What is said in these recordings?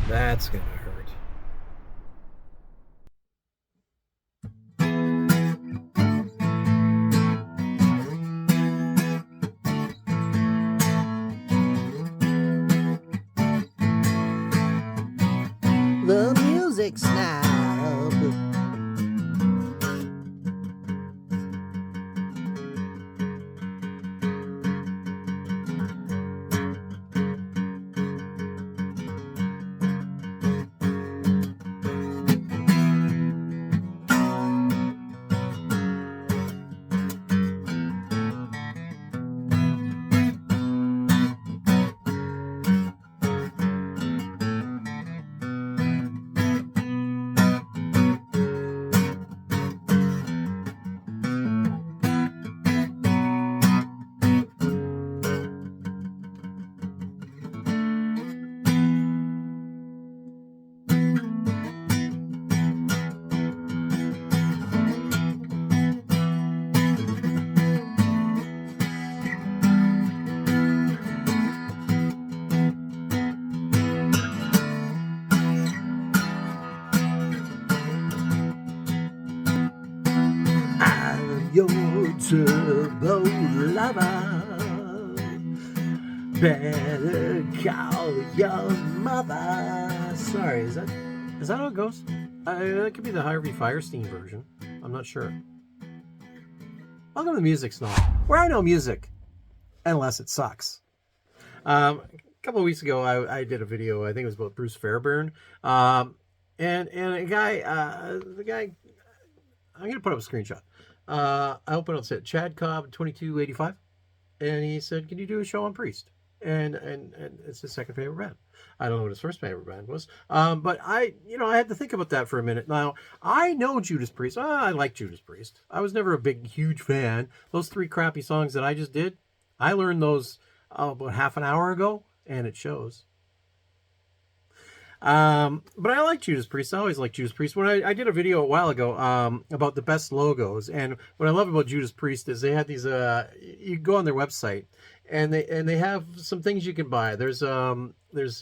That's gonna hurt. The Music Snob. I'm your turbo lover. Better call your mother. Sorry, is that how it goes? That could be the Harvey Firestein version. I'm not sure. Welcome to the Music Snob, where I know music, unless it sucks. A couple of weeks ago, I did a video. I think it was about Bruce Fairbairn, and a guy, the guy. I'm gonna put up a screenshot. I opened up and said Chad Cobb 2285, and he said, "Can you do a show on Priest?" And it's his second favorite band. I don't know what his first favorite band was, but I had to think about that for a minute. Now I know Judas Priest. I like Judas Priest. I was never a big, huge fan. Those three crappy songs that I just did, I learned those about half an hour ago, and it shows. But I like Judas Priest. I always like Judas Priest. When I did a video a while ago about the best logos, and what I love about Judas Priest is they had these. You go on their website, and they have some things you can buy. There's what is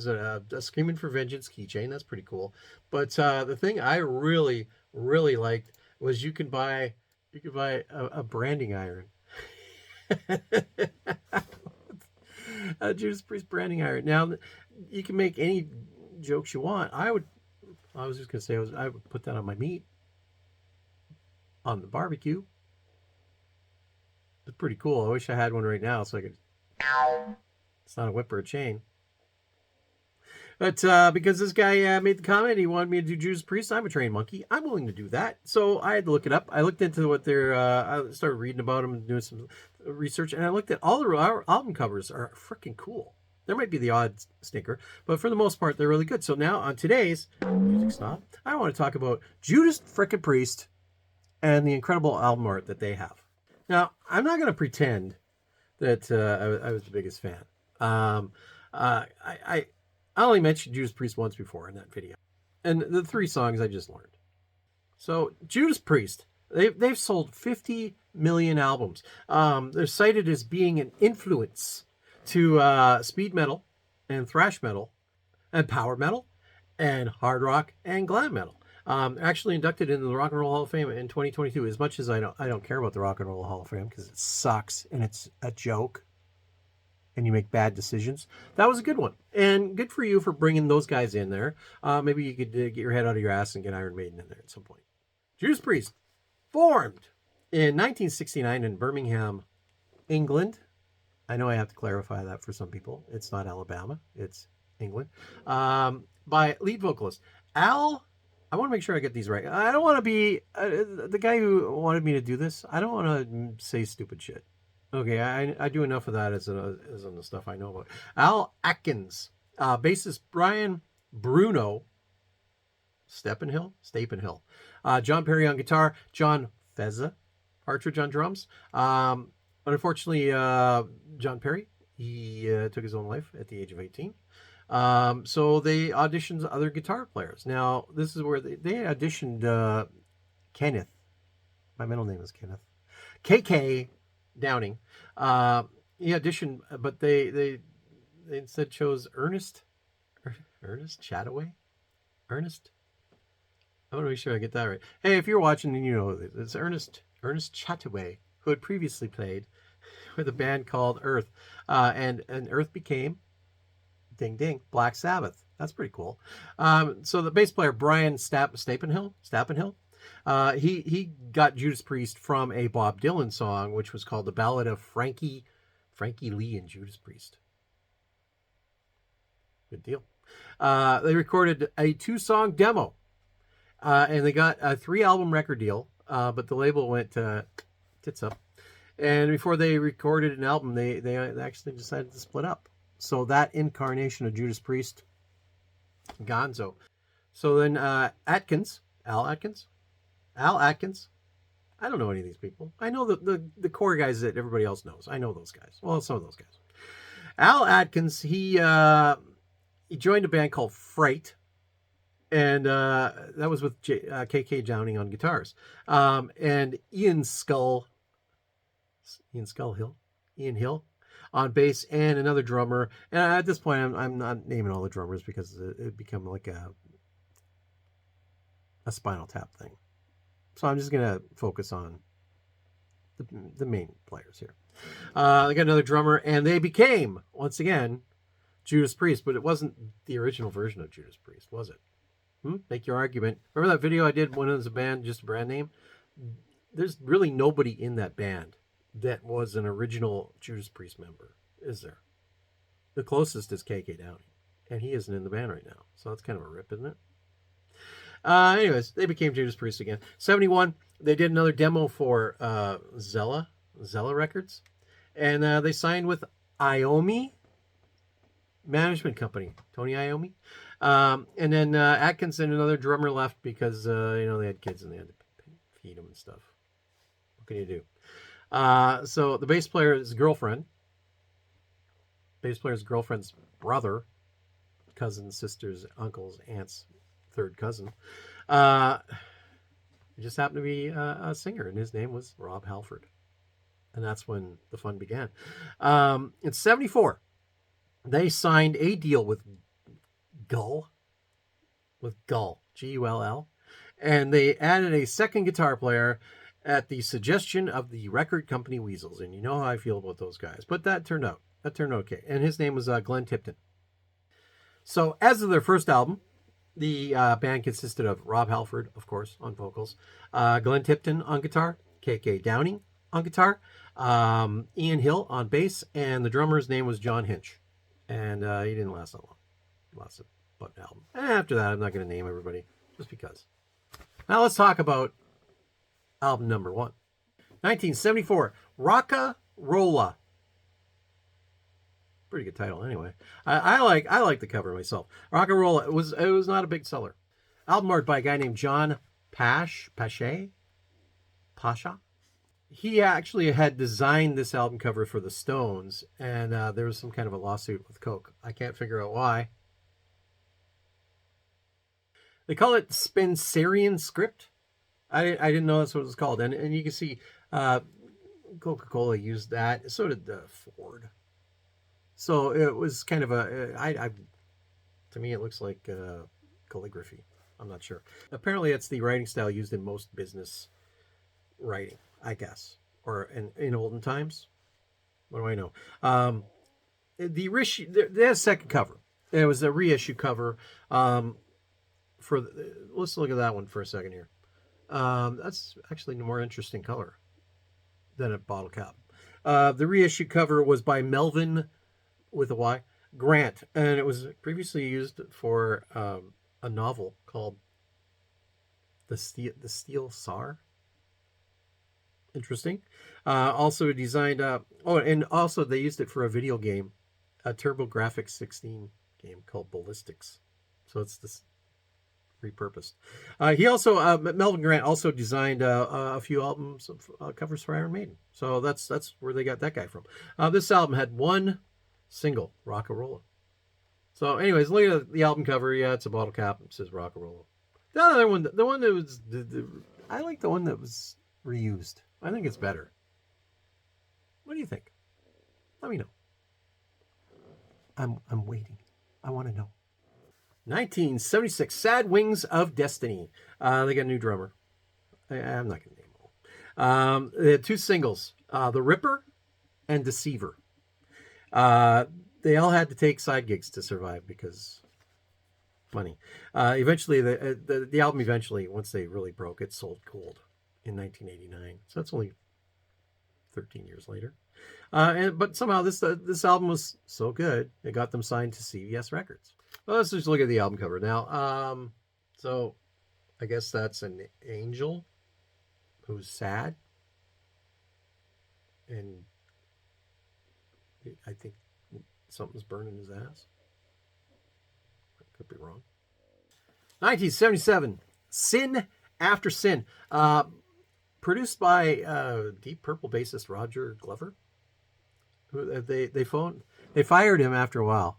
it? A Screaming for Vengeance keychain. That's pretty cool. But the thing I really liked was you could buy a branding iron. A Judas Priest branding iron. Now you can make any jokes you want. I was just gonna say I would put that on my meat on the barbecue. It's pretty cool. I wish I had one right now so I could. It's not a whip or a chain. But because this guy made the comment, he wanted me to do Judas Priest. I'm a trained monkey. I'm willing to do that. So I had to look it up. I looked into what they're. I started reading about them and doing some research, and I looked at all the album covers are freaking cool. There might be the odd stinker, but for the most part, they're really good. So now on today's Music Snob, I want to talk about Judas frickin' Priest and the incredible album art that they have. Now, I'm not going to pretend that I was the biggest fan. I only mentioned Judas Priest once before in that video, and the three songs I just learned. So Judas Priest, they've sold 50 million albums. They're cited as being an influence to speed metal and thrash metal and power metal and hard rock and glam metal. Actually inducted into the Rock and Roll Hall of Fame in 2022. As much as I don't care about the Rock and Roll Hall of Fame because it sucks and it's a joke and you make bad decisions. That was a good one, and good for you for bringing those guys in there. Maybe you could get your head out of your ass and get Iron Maiden in there at some point. Judas Priest formed in 1969 in Birmingham, England. I know I have to clarify that for some people. It's not Alabama. It's England. By lead vocalist Al. I want to make sure I get these right. I don't want to be the guy who wanted me to do this. I don't want to say stupid shit. Okay, I do enough of that as on the stuff I know about. Al Atkins, bassist Brian Bruno Stapenhill, John Perry on guitar, John Feza Partridge on drums. Unfortunately, John Perry, he took his own life at the age of 18. So they auditioned other guitar players. Now, this is where they auditioned Kenneth. My middle name is Kenneth. KK Downing. He auditioned, but they instead chose Ernest Ernest Chataway? Ernest? I want to make sure I get that right. Hey, if you're watching and you know it's Ernest Chataway, who had previously played with a band called Earth. And Earth became, ding ding, Black Sabbath. That's pretty cool. So the bass player, Brian Stapenhill, he got Judas Priest from a Bob Dylan song, which was called The Ballad of Frankie Lee and Judas Priest. Good deal. They recorded a 2-song demo, and they got a 3-album record deal, but the label went tits up. And before they recorded an album, they actually decided to split up. So that incarnation of Judas Priest, gonzo. So then Al Atkins. I don't know any of these people. I know the core guys that everybody else knows. I know those guys. Well, some of those guys. Al Atkins, he joined a band called Fright, and that was with KK Downing on guitars, and Ian Hill on bass, and another drummer. And at this point, I'm not naming all the drummers because it become like a Spinal Tap thing. So I'm just gonna focus on the main players here. They got another drummer, and they became once again Judas Priest, but it wasn't the original version of Judas Priest, was it? Make your argument. Remember that video I did when it was a band, just a brand name? There's really nobody in that band that was an original Judas Priest member, is there? The closest is KK Downing, and he isn't in the band right now. So that's kind of a rip, isn't it? Anyways, they became Judas Priest again. 1971, they did another demo for Zella Records, and they signed with Iommi Management Company, Tony Iommi. And then Atkins and another drummer left because they had kids and they had to feed them and stuff. What can you do? So the bass player's girlfriend's brother, cousin, sisters, uncles, aunts, third cousin, just happened to be a singer, and his name was Rob Halford. And that's when the fun began. In 1974, they signed a deal with Gull, Gull, and they added a second guitar player at the suggestion of the record company Weasels. And you know how I feel about those guys, but that turned out okay. And his name was Glenn Tipton. So as of their first album, the band consisted of Rob Halford, of course, on vocals, Glenn Tipton on guitar, KK Downing on guitar, Ian Hill on bass, and the drummer's name was John Hinch. And he didn't last that long. He lasted about an album. And after that, I'm not going to name everybody, just because. Now let's talk about album number 1. 1974, Rock-a-Rolla. Pretty good title anyway. I like the cover myself. Rock-a-Rolla, it was not a big seller. Album art by a guy named John Pasha. He actually had designed this album cover for the Stones, and there was some kind of a lawsuit with Coke. I can't figure out why. They call it Spencerian script. I didn't know that's what it was called. And you can see Coca-Cola used that. So did Ford. So it was kind of to me, it looks like calligraphy. I'm not sure. Apparently, it's the writing style used in most business writing, I guess, or in olden times. What do I know? They had a second cover. It was a reissue cover. Let's look at that one for a second here. That's actually a more interesting color than a bottle cap. The reissue cover was by Melvin, with a Y, Grant, and it was previously used for a novel called The Steel Czar. Interesting. Also designed and also they used it for a video game, a TurboGrafx 16 game called Ballistics. So it's this repurposed. He also Melvin Grant also designed a few albums of covers for Iron Maiden. So that's where they got that guy from. This album had one single, Rock-a-Rolla. So anyways, look at the album cover. Yeah, it's a bottle cap. It says Rock-a-Rolla. The other one, the one that was I like the one that was reused. I think it's better. What do you think? Let me know. I'm waiting. I want to know. 1976, Sad Wings of Destiny. They got a new drummer. I'm not going to name them all. They had two singles, The Ripper and Deceiver. They all had to take side gigs to survive because money. Eventually, the album eventually, once they really broke, it sold gold in 1989. So that's only 13 years later. But somehow this album was so good, it got them signed to CBS Records. Well, let's just look at the album cover now. So I guess that's an angel who's sad, and I think something's burning his ass. I could be wrong. 1977, Sin After Sin, produced by Deep Purple bassist Roger Glover. They fired him after a while,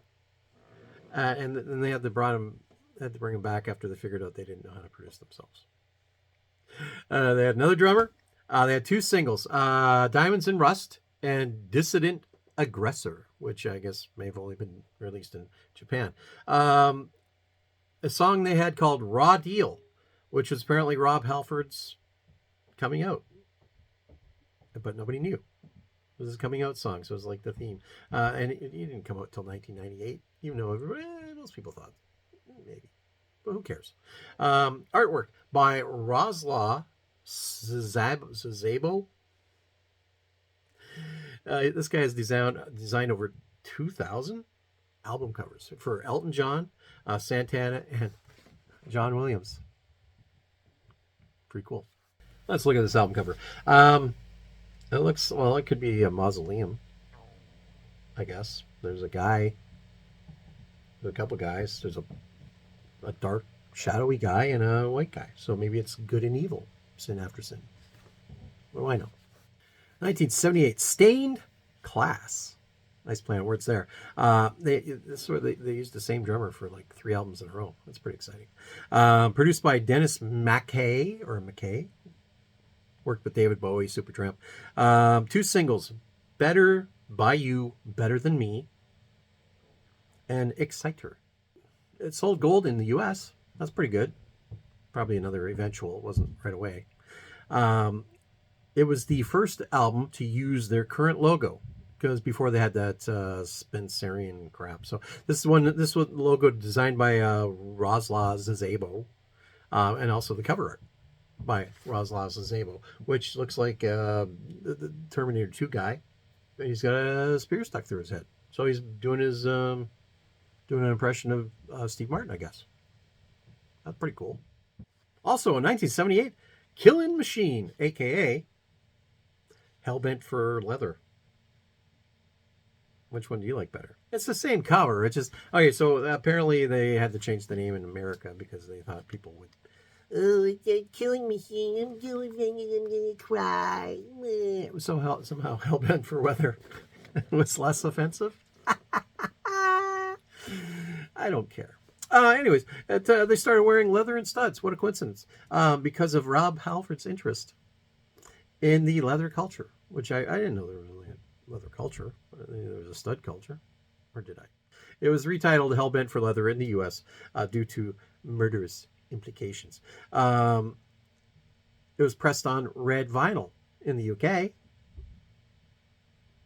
and then they had to bring him back after they figured out they didn't know how to produce themselves. They had another drummer. They had two singles, Diamonds in Rust and Dissident Aggressor, which I guess may have only been released in Japan. A song they had called Raw Deal, which was apparently Rob Halford's coming out. But nobody knew. It was his coming out song, so it was like the theme. And it didn't come out until 1998, even though most people thought maybe. But who cares? Artwork by Roslaw Szabo. This guy has designed over 2,000 album covers for Elton John, Santana, and John Williams. Pretty cool. Let's look at this album cover. It could be a mausoleum, I guess. There's a guy, there's a couple guys. There's a dark, shadowy guy and a white guy. So maybe it's good and evil, sin after sin. What do I know? 1978, Stained Class. Nice play on words there. They used the same drummer for like 3 albums in a row. That's pretty exciting. Produced by Dennis McKay. Worked with David Bowie, Supertramp. 2 singles, Better by You, Better Than Me, and Exciter. It sold gold in the U.S. That's pretty good. Probably another eventual. It wasn't right away. It was the first album to use their current logo, because before they had that Spencerian crap. So this was logo designed by Roslaw Szabo, and also the cover art by Roslaw Szabo, which looks like the Terminator 2 guy. He's got a spear stuck through his head. So he's doing an impression of Steve Martin, I guess. That's pretty cool. Also in 1978, Killing Machine, a.k.a. Hellbent for Leather. Which one do you like better? It's the same cover. It's just... Okay, so apparently they had to change the name in America because they thought people would... Oh, it's a killing machine. I'm gonna cry. So somehow Hellbent for Leather was less offensive. I don't care. Anyways, they started wearing leather and studs. What a coincidence. Because of Rob Halford's interest in the leather culture, which I didn't know there was really a leather culture. There was a stud culture. Or did I? It was retitled Hellbent for Leather in the U.S. Due to murderous implications. It was pressed on red vinyl in the UK.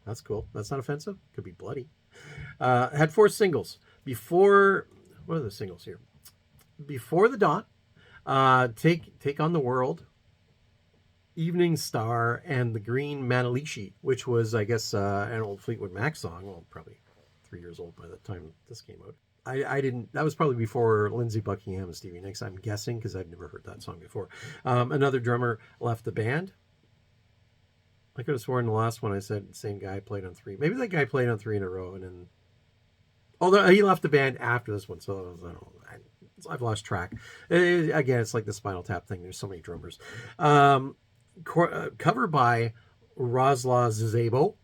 That's cool. That's not offensive. Could be bloody. Had 4 singles. What are the singles here? Before the Dawn, Take on the World, Evening Star, and The Green Manalishi, which was, I guess, an old Fleetwood Mac song. Well, probably 3 years old by the time this came out. That was probably before Lindsey Buckingham and Stevie Nicks, I'm guessing, because I've never heard that song before. Another drummer left the band. I could have sworn the last one I said the same guy played on 3. Maybe that guy played on 3 in a row, and then... Although he left the band after this one, so I don't know. I've lost track. Again, it's like the Spinal Tap thing. There's so many drummers. Cover by Roslaw Szabo.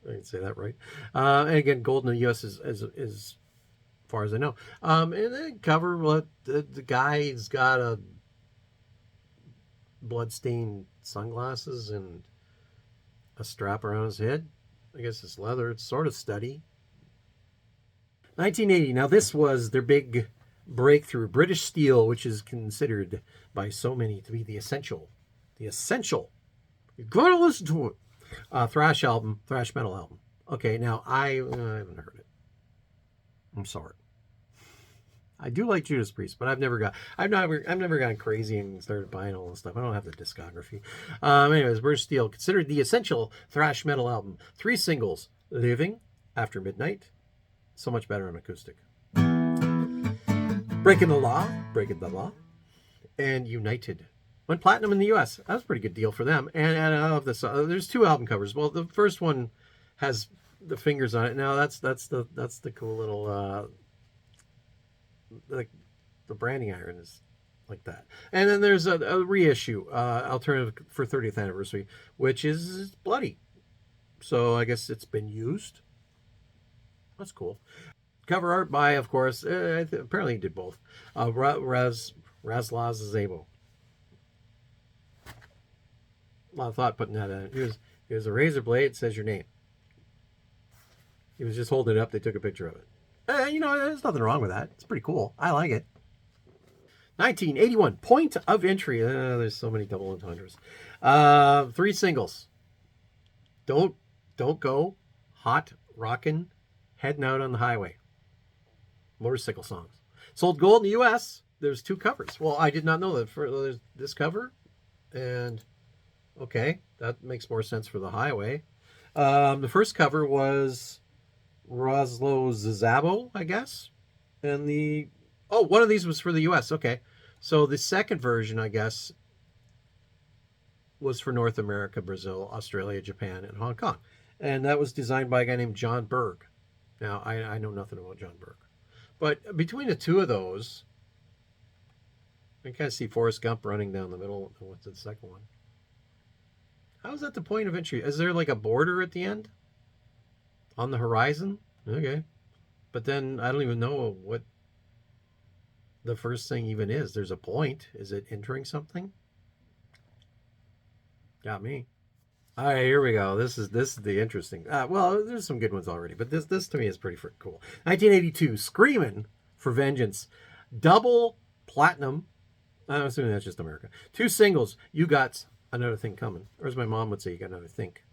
I can say that right. And again, gold in the U.S. is as far as I know. And then cover, the guy's got a blood-stained sunglasses and a strap around his head. I guess it's leather. It's sort of studdy. 1980. Now, this was their big breakthrough. British Steel, which is considered by so many to be the essential. The essential. You've got to listen to it. Thrash album, thrash metal album. Okay, now I haven't heard it. I'm sorry. I do like Judas Priest, but I've never gone crazy and started buying all this stuff. I don't have the discography. Anyways, British Steel, considered the essential thrash metal album. 3 singles: Living, After Midnight, So Much Better on Acoustic, Breaking the Law, and United. Went platinum in the U.S. That was a pretty good deal for them. And I love this. There's 2 album covers. Well, the first one has the fingers on it. Now that's the cool little. The branding iron is like that. And then there's a reissue, alternative for 30th anniversary, which is bloody. So I guess it's been used. That's cool. Cover art by, of course, apparently he did both. Razlaz Zabo. A lot of thought putting that in. Here's a razor blade. It says your name. He was just holding it up. They took a picture of it. There's nothing wrong with that. It's pretty cool. I like it. 1981, Point of Entry. There's so many double entendres. 3 singles. Don't Go, Hot Rockin', Heading Out on the Highway. Motorcycle songs. Sold gold in the U.S. There's 2 covers. Well, I did not know that. There's this cover, and okay, that makes more sense for the Highway. The first cover was Roslo Zabo, I guess. And one of these was for the US. Okay. So the second version, I guess, was for North America, Brazil, Australia, Japan, and Hong Kong. And that was designed by a guy named John Berg. Now, I know nothing about John Berg. But between the 2 of those, I kind of see Forrest Gump running down the middle. What's the second one? How is that the point of entry? Is there like a border at the end? On the horizon? Okay. But then I don't even know what the first thing even is. There's a point. Is it entering something? Got me. All right, here we go. This is the interesting. Well, there's some good ones already, but this to me is pretty freaking cool. 1982, Screamin' for Vengeance, double platinum. I'm assuming that's just America. 2 singles. You Got Another Thing Coming, or as my mom would say, you got another think.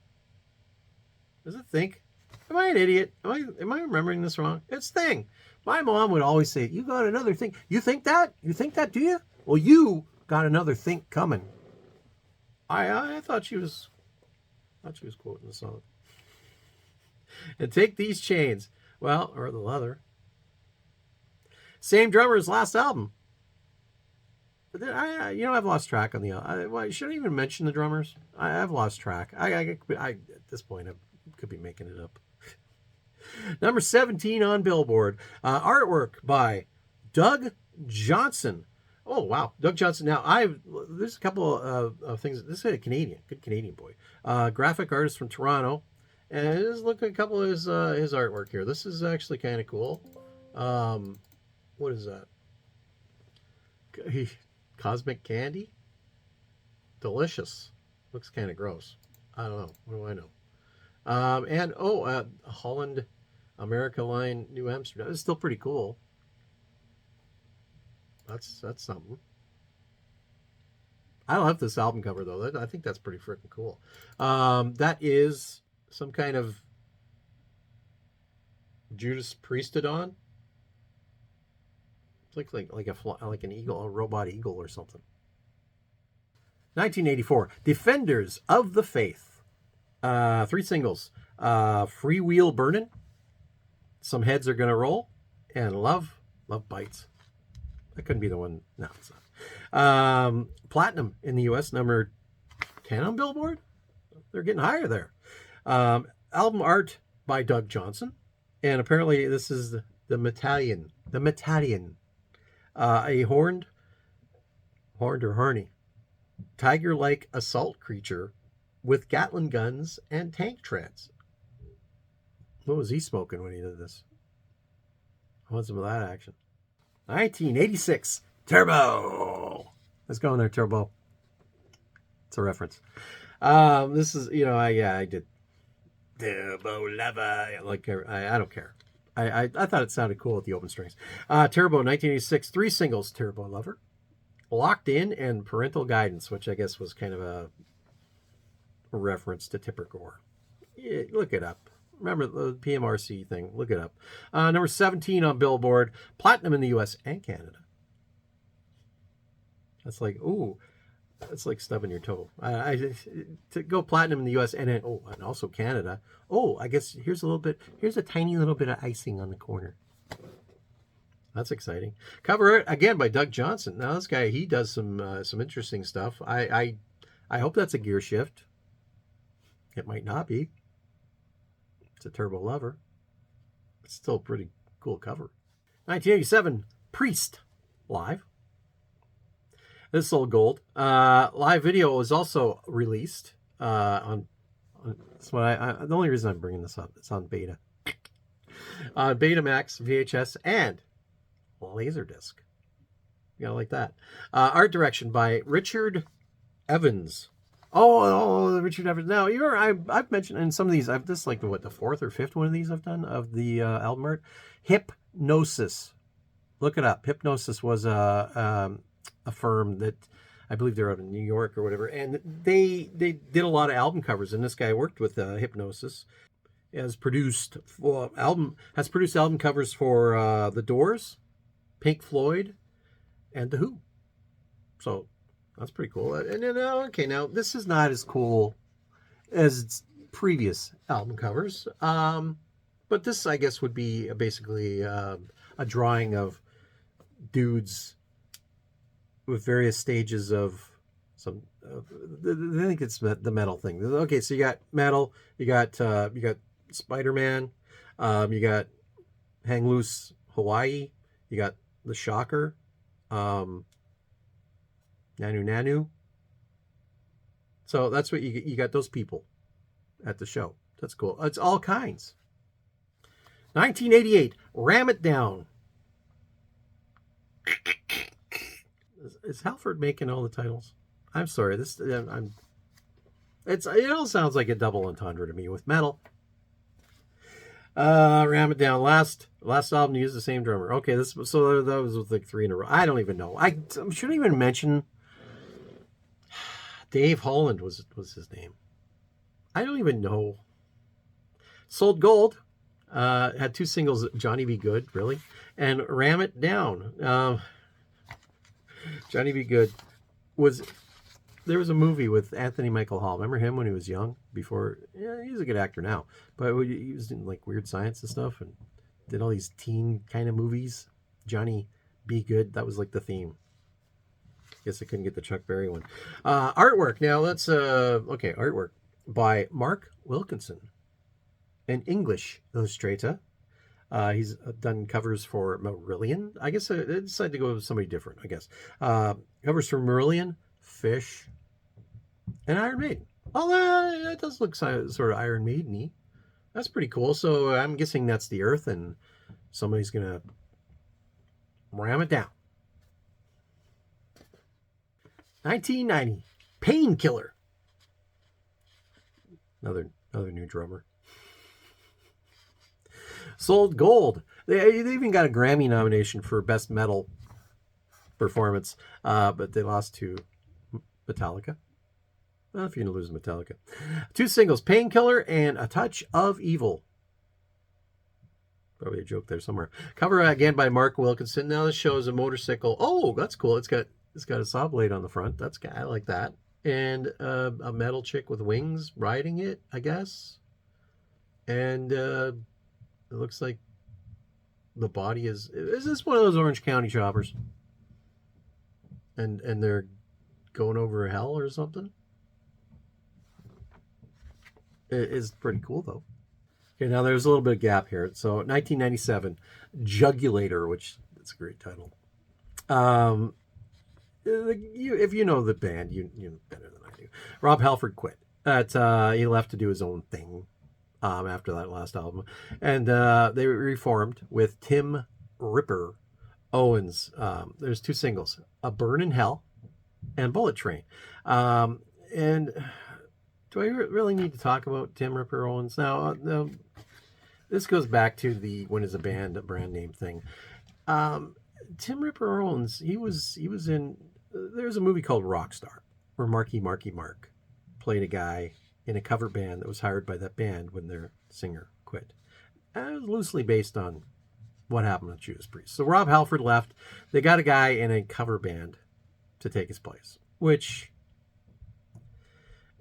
Is it think? Am I an idiot? Am I remembering this wrong? It's thing. My mom would always say, you got another thing. You think that? You think that, do you? Well, you got another think coming. I thought she was quoting the song. And Take These Chains. Well, or the leather. Same drummer as last album. But then I've lost track on the. Should I even mention the drummers? I've lost track. I at this point I could be making it up. Number 17 on Billboard. Artwork by Doug Johnson. Oh, wow. Doug Johnson. Now, there's a couple of things. This is a good Canadian boy. Graphic artist from Toronto. And just look at a couple of his artwork here. This is actually kind of cool. What is that? Cosmic candy? Delicious. Looks kind of gross. I don't know. What do I know? Holland, America line, New Amsterdam. It's still pretty cool. That's something. I love this album cover though. I think that's pretty freaking cool. That is some kind of Judas Priestodon. It's like an eagle, a robot eagle or something. 1984, Defenders of the Faith. 3 singles. Freewheel Burnin', Some Heads Are Gonna Roll, and Love Bites. That couldn't be the one. No, it's not. Platinum in the U.S., number 10 on Billboard. They're getting higher there. Album art by Doug Johnson. And apparently this is the Metallion. The Metallion. A horned or horny tiger-like assault creature with Gatling guns and tank treads. What was he smoking when he did this? I want some of that action. 1986, Turbo. Let's go in there, Turbo. It's a reference. This is, I did Turbo Lover. I don't care. I thought it sounded cool with the open strings. Turbo, 1986, 3 singles, Turbo Lover, Locked In, and Parental Guidance, which I guess was kind of a reference to Tipper Gore. Yeah, look it up. Remember the PMRC thing. Look it up. Number 17 on Billboard. Platinum in the U.S. and Canada. That's like, ooh, that's like stubbing your toe. To go platinum in the U.S. and and also Canada. Oh, I guess here's a tiny little bit of icing on the corner. That's exciting. Cover it again by Doug Johnson. Now this guy, he does some interesting stuff. I hope that's a gear shift. It might not be. It's a Turbo Lover. It's still a pretty cool cover. 1987, Priest live. This sold gold. Live video was also released on that's what the only reason I'm bringing this up. It's on beta. Betamax, VHS, and Laserdisc. You gotta like that. Art direction by Richard Evans. Oh, Richard Evans. Now, I've mentioned in some of these, this is like the fourth or fifth one of these I've done of the album art. Hypnosis. Look it up. Hypnosis was a firm that I believe they're out in New York or whatever, and they did a lot of album covers. And this guy worked with Hypnosis. Has produced album covers for The Doors, Pink Floyd, and The Who. So that's pretty cool. And then, okay, now this is not as cool as its previous album covers. But this, I guess, would be basically a drawing of dudes with various stages of some. I think it's the metal thing. Okay, so you got metal, you got Spider-Man, you got Hang Loose Hawaii, you got The Shocker, Nanu Nanu. So that's what you got those people at the show. That's cool. It's all kinds. 1988, Ram It Down. Is Halford making all the titles? I'm sorry. It all sounds like a double entendre to me with metal. Ram It Down. Last album to use the same drummer. Okay, that was with like 3 in a row. I don't even know. I shouldn't even mention Dave Holland was his name. I don't even know. Sold gold. Had 2 singles, Johnny Be Good, really, and Ram It Down. Johnny Be Good there was a movie with Anthony Michael Hall. Remember him when he was young? Before, yeah, he's a good actor now, but he was in like Weird Science and stuff, and did all these teen kind of movies. Johnny Be Good, that was like the theme. Guess I couldn't get the Chuck Berry one. Artwork. Now let's artwork by Mark Wilkinson, an English illustrator. He's done covers for Marillion. I guess I decided to go with somebody different, I guess. Covers for Marillion, Fish, and Iron Maiden. Oh, that does look sort of Iron Maiden-y. That's pretty cool. So I'm guessing that's the Earth, and somebody's going to ram it down. 1990, Painkiller. Another new drummer. Sold gold. They even got a Grammy nomination for Best Metal Performance, but they lost to Metallica. Well, if you're going to lose Metallica. 2 singles, Painkiller and A Touch of Evil. Probably a joke there somewhere. Cover again by Mark Wilkinson. Now this shows a motorcycle. Oh, that's cool. It's got a saw blade on the front. I like that. And a metal chick with wings riding it, I guess. And it looks like the body is this one of those Orange County choppers? And they're going over hell or something? It is pretty cool, though. Okay, now there's a little bit of gap here. So 1997, Jugulator, which that's a great title. If you know the band, you know better than I do. Robhalford quit. He left to do his own thing after that last album. And they reformed with Tim Ripper Owens. There's 2 singles, A Burn in Hell and Bullet Train. And do I really need to talk about Tim Ripper Owens now? this goes back to the when is a band a brand name thing. Tim Ripper Owens, he was in. There's a movie called Rockstar where Marky Mark played a guy in a cover band that was hired by that band when their singer quit. And it was loosely based on what happened with Judas Priest. So Rob Halford left. They got a guy in a cover band to take his place, which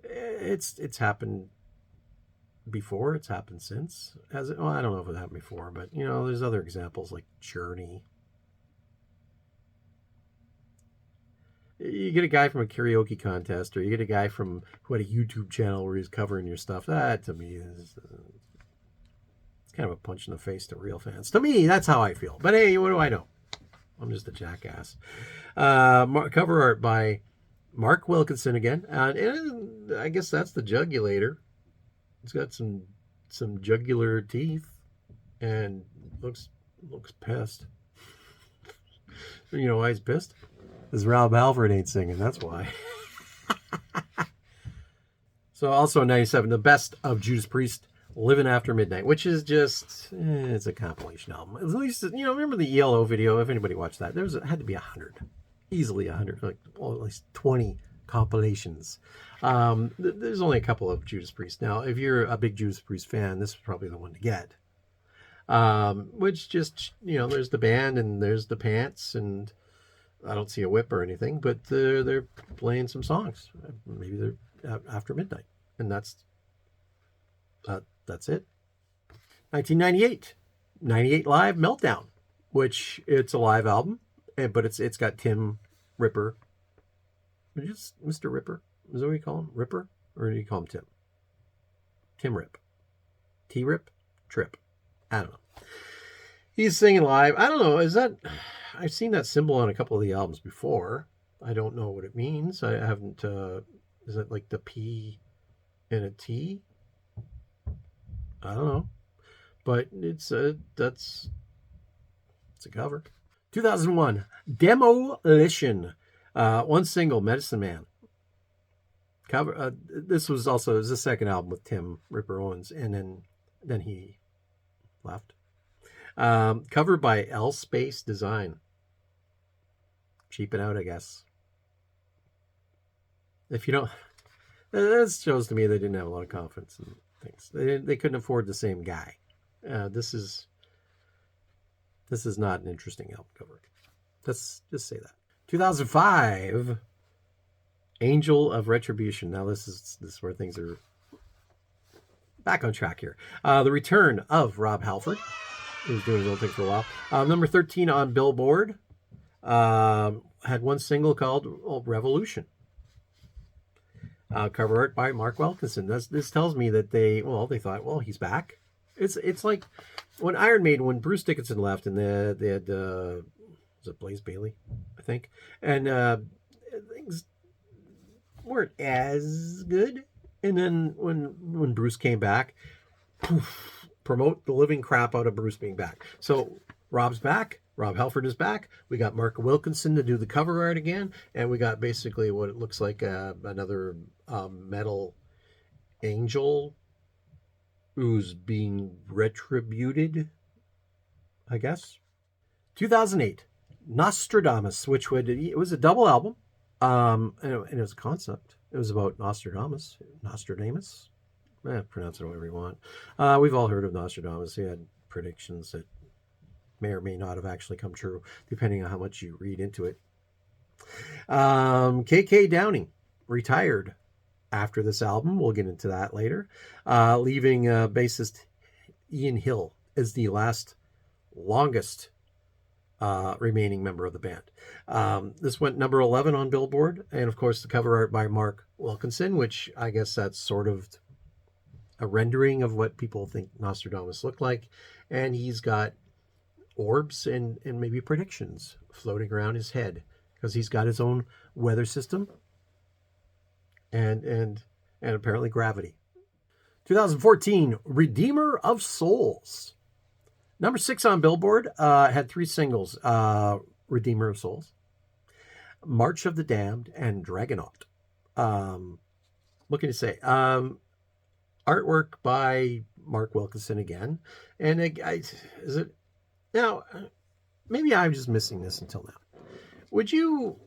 it's happened before. It's happened since. Has it? Well, I don't know if it happened before, but there's other examples like Journey. You get a guy from a karaoke contest, or you get a guy who had a YouTube channel where he's covering your stuff. That to me is it's kind of a punch in the face to real fans. To me, that's how I feel. But hey, what do I know? I'm just a jackass. Cover art by Mark Wilkinson again, and I guess that's the Jugulator. It's got some jugular teeth, and looks pissed. You know why he's pissed? Because Rob Halford ain't singing. That's why. So also in '97, the best of Judas Priest, Living After Midnight, which is just it's a compilation album. At least remember the ELO video? If anybody watched that, had to be 100, easily 100, like at least 20 compilations. There's only a couple of Judas Priest. Now, if you're a big Judas Priest fan, this is probably the one to get. Which just there's the band and there's the pants, and I don't see a whip or anything, but they're playing some songs. Maybe they're after midnight, and that's it. 1998, 98 Live Meltdown, which it's a live album, but it's got Tim Ripper. Just Mr. Ripper. Is that what you call him? Ripper? Or do you call him Tim? Tim Rip. T-Rip? Trip. I don't know. He's singing live. I don't know. I've seen that symbol on a couple of the albums before. I don't know what it means. I haven't, is it like the P and a T? I don't know. But it's a cover. 2001, Demolition. One single, Medicine Man. Cover. This was the second album with Tim Ripper Owens, and then he left. Cover by L Space Design. Cheap it out, I guess. If you don't, that shows to me they didn't have a lot of confidence in things. They couldn't afford the same guy. This is not an interesting album cover. Let's just say that. 2005, Angel of Retribution. Now this is where things are back on track here. The return of Rob Halford. He was doing his own thing for a while. Number 13 on Billboard. Had one single called Revolution. Cover art by Mark Wilkinson. This tells me that they thought, well, he's back. It's like when Iron Maiden, when Bruce Dickinson left, and they had was it Blaze Bayley, I think, and things weren't as good. And then when Bruce came back, poof, promote the living crap out of Bruce being back. So Rob's back. Rob Halford is back. We got Mark Wilkinson to do the cover art again, and we got basically what it looks like another metal angel who's being retributed, I guess. 2008, Nostradamus, it was a double album, and it was a concept. It was about Nostradamus. Pronounce it however you want. We've all heard of Nostradamus. He had predictions that may or may not have actually come true, depending on how much you read into it. KK Downing retired after this album. We'll get into that later. Leaving bassist Ian Hill as the longest remaining member of the band. This went number 11 on Billboard, and of course the cover art by Mark Wilkinson, which I guess that's sort of a rendering of what people think Nostradamus looked like, and he's got orbs and maybe predictions floating around his head because he's got his own weather system and apparently gravity. 2014, Redeemer of Souls. Number 6 on Billboard, had 3 singles, Redeemer of Souls, March of the Damned, and Dragonaut. What can you say? Artwork by Mark Wilkinson again. And is it now? Maybe I'm just missing this until now. Would you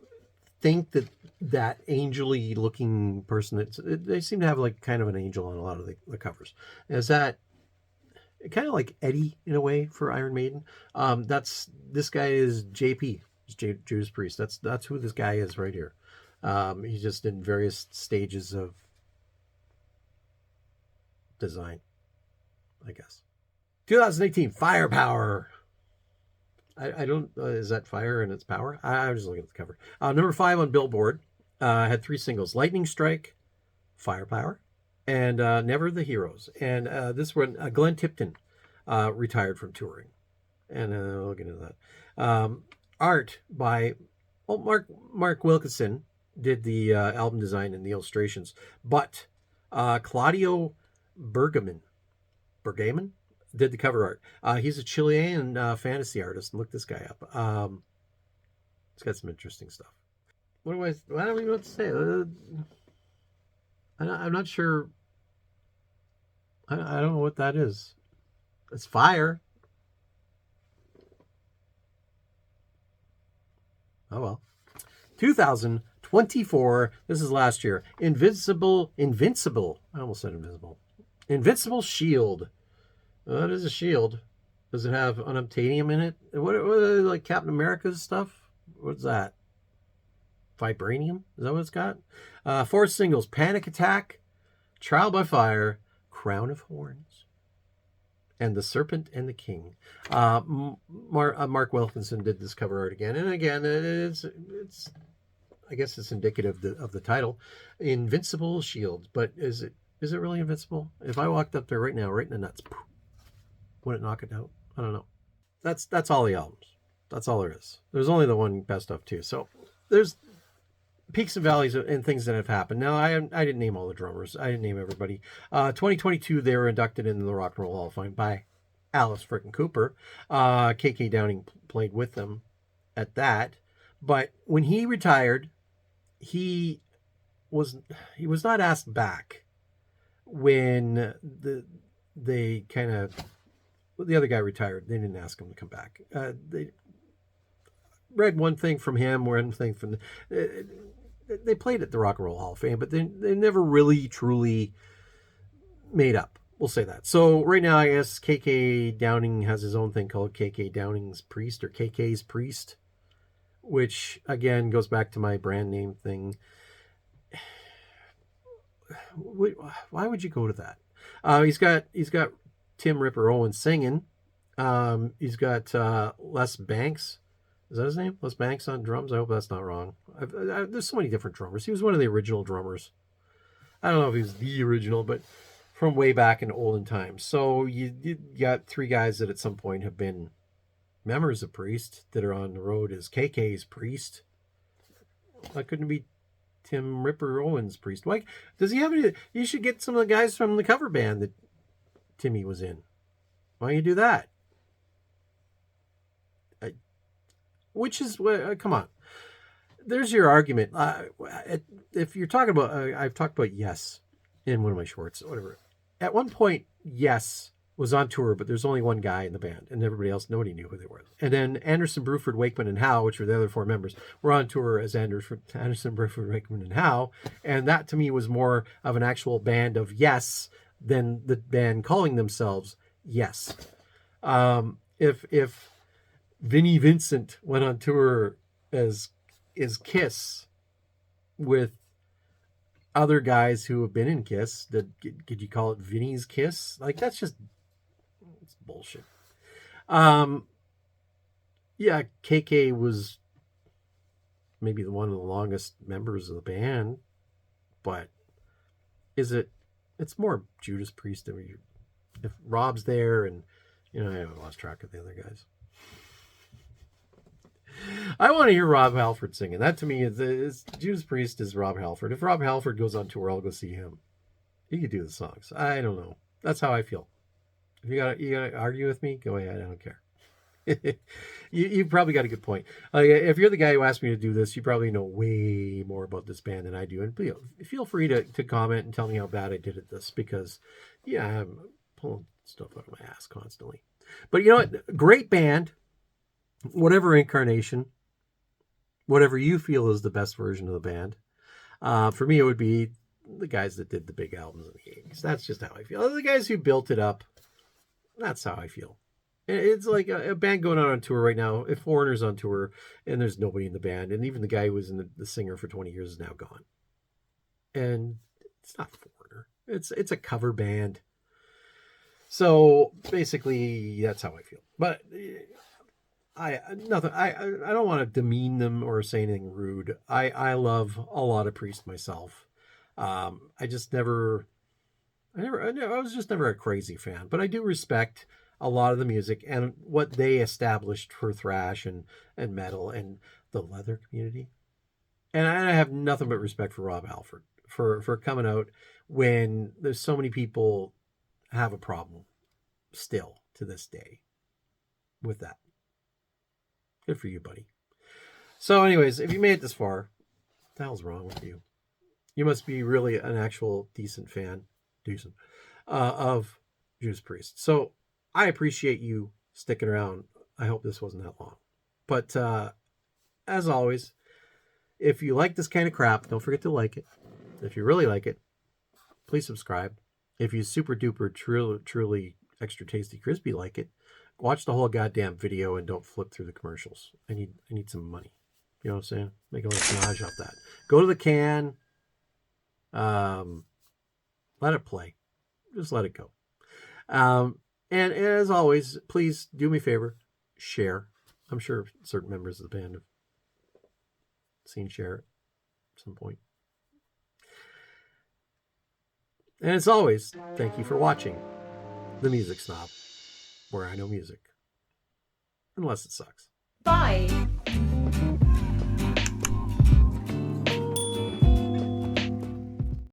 think that angel-y looking person, they seem to have like kind of an angel on a lot of the covers, is that kind of like Eddie in a way for Iron Maiden? This guy is JP, Judas Priest. That's who this guy is right here. He's just in various stages of design, I guess. 2018 Firepower. I don't, is that fire and its power? I'm just looking at the cover. Number 5 on Billboard. Had 3 singles: Lightning Strike, Firepower, and Never the Heroes. And this one, Glenn Tipton retired from touring. And we'll get into that. Art by Mark Wilkinson did the album design and the illustrations. But Claudio Bergamin did the cover art. He's a Chilean fantasy artist. Look this guy up. He's got some interesting stuff. I don't even know what to say. I'm not sure. I don't know what that is. It's fire. Oh well. 2024. This is last year. Invincible. I almost said invisible. Invincible Shield. What is a shield? Does it have unobtainium in it? What like Captain America's stuff? What's that? Vibranium? Is that what it's got? 4 singles: Panic Attack, Trial by Fire, Crown of Horns, and The Serpent and the King. Mark Wilkinson did this cover art again. And again, it's I guess it's indicative of the title. Invincible Shield. But is it really invincible? If I walked up there right now, right in the nuts, would it knock it out? I don't know. That's all the albums. That's all there is. There's only the one best of too. So there's peaks and valleys and things that have happened. Now I didn't name all the drummers. I didn't name everybody. 2022 they were inducted into the Rock and Roll Hall of Fame by Alice frickin' Cooper. KK Downing played with them at that. But when he retired, he was not asked back when the other guy retired. They didn't ask him to come back. They read one thing from him, one thing from they played at the Rock and Roll Hall of Fame, but they never really truly made up. We'll say that. So right now, I guess KK Downing has his own thing called KK Downing's Priest or KK's Priest, which again goes back to my brand name thing. Why would you go to that? He's got Tim Ripper Owens singing. He's got Les Banks. Is that his name? Les Banks on drums? I hope that's not wrong. There's so many different drummers. He was one of the original drummers. I don't know if he was the original, but from way back in olden times. So you got 3 guys that at some point have been members of Priest that are on the road as KK's Priest. Why couldn't it be Tim Ripper Owens Priest? Why does he have any? You should get some of the guys from the cover band that Timmy was in. Why don't you do that? Which is, come on. There's your argument. If you're talking about, I've talked about Yes in one of my shorts, whatever. At one point, Yes was on tour, but there's only one guy in the band, and everybody else, nobody knew who they were. And then Anderson, Bruford, Wakeman, and Howe, which were the other 4 members, were on tour as Anderson, Bruford, Wakeman, and Howe. And that to me was more of an actual band of Yes than the band calling themselves Yes. If Vinnie Vincent went on tour as Kiss with other guys who have been in Kiss, could you call it Vinnie's Kiss? Like, that's just, it's bullshit. Yeah, KK was maybe one of the longest members of the band, but it's more Judas Priest than if Rob's there, and I lost track of the other guys. I want to hear Rob Halford singing. That to me is Judas Priest is Rob Halford. If Rob Halford goes on tour, I'll go see him. He could do the songs. I don't know. That's how I feel. If you gotta argue with me, go ahead. I don't care. you probably got a good point. If you're the guy who asked me to do this, you probably know way more about this band than I do. And feel free to comment and tell me how bad I did at this, because yeah, I have pulling stuff out of my ass constantly. But you know what? Great band, whatever incarnation, whatever you feel is the best version of the band. For me, it would be the guys that did the big albums in the 80s. That's just how I feel. The guys who built it up, that's how I feel. It's like a band going out on tour right now. If Foreigner's on tour and there's nobody in the band, and even the guy who was in the singer for 20 years is now gone. And it's not Foreigner. It's a cover band. So basically, that's how I feel. But I don't want to demean them or say anything rude. I love a lot of Priest myself. I was just never a crazy fan, but I do respect a lot of the music and what they established for thrash and metal and the leather community. And I have nothing but respect for robhalford for coming out when there's so many people have a problem still to this day with that. Good for you, buddy. So anyways, if you made it this far, what the hell's wrong with you? You must be really an actual decent fan of Judas Priest. So I appreciate you sticking around. I hope this wasn't that long. But as always, if you like this kind of crap, don't forget to like it. If you really like it, please subscribe. If you super duper truly extra tasty crispy like it, watch the whole goddamn video and don't flip through the commercials. I need some money. You know what I'm saying? Make a little tonnage off that. Go to the can. Let it play. Just let it go. And as always, please do me a favor. Share. I'm sure certain members of the band have seen share at some point. And as always, thank you for watching The Music Snob, where I know music. Unless it sucks. Bye.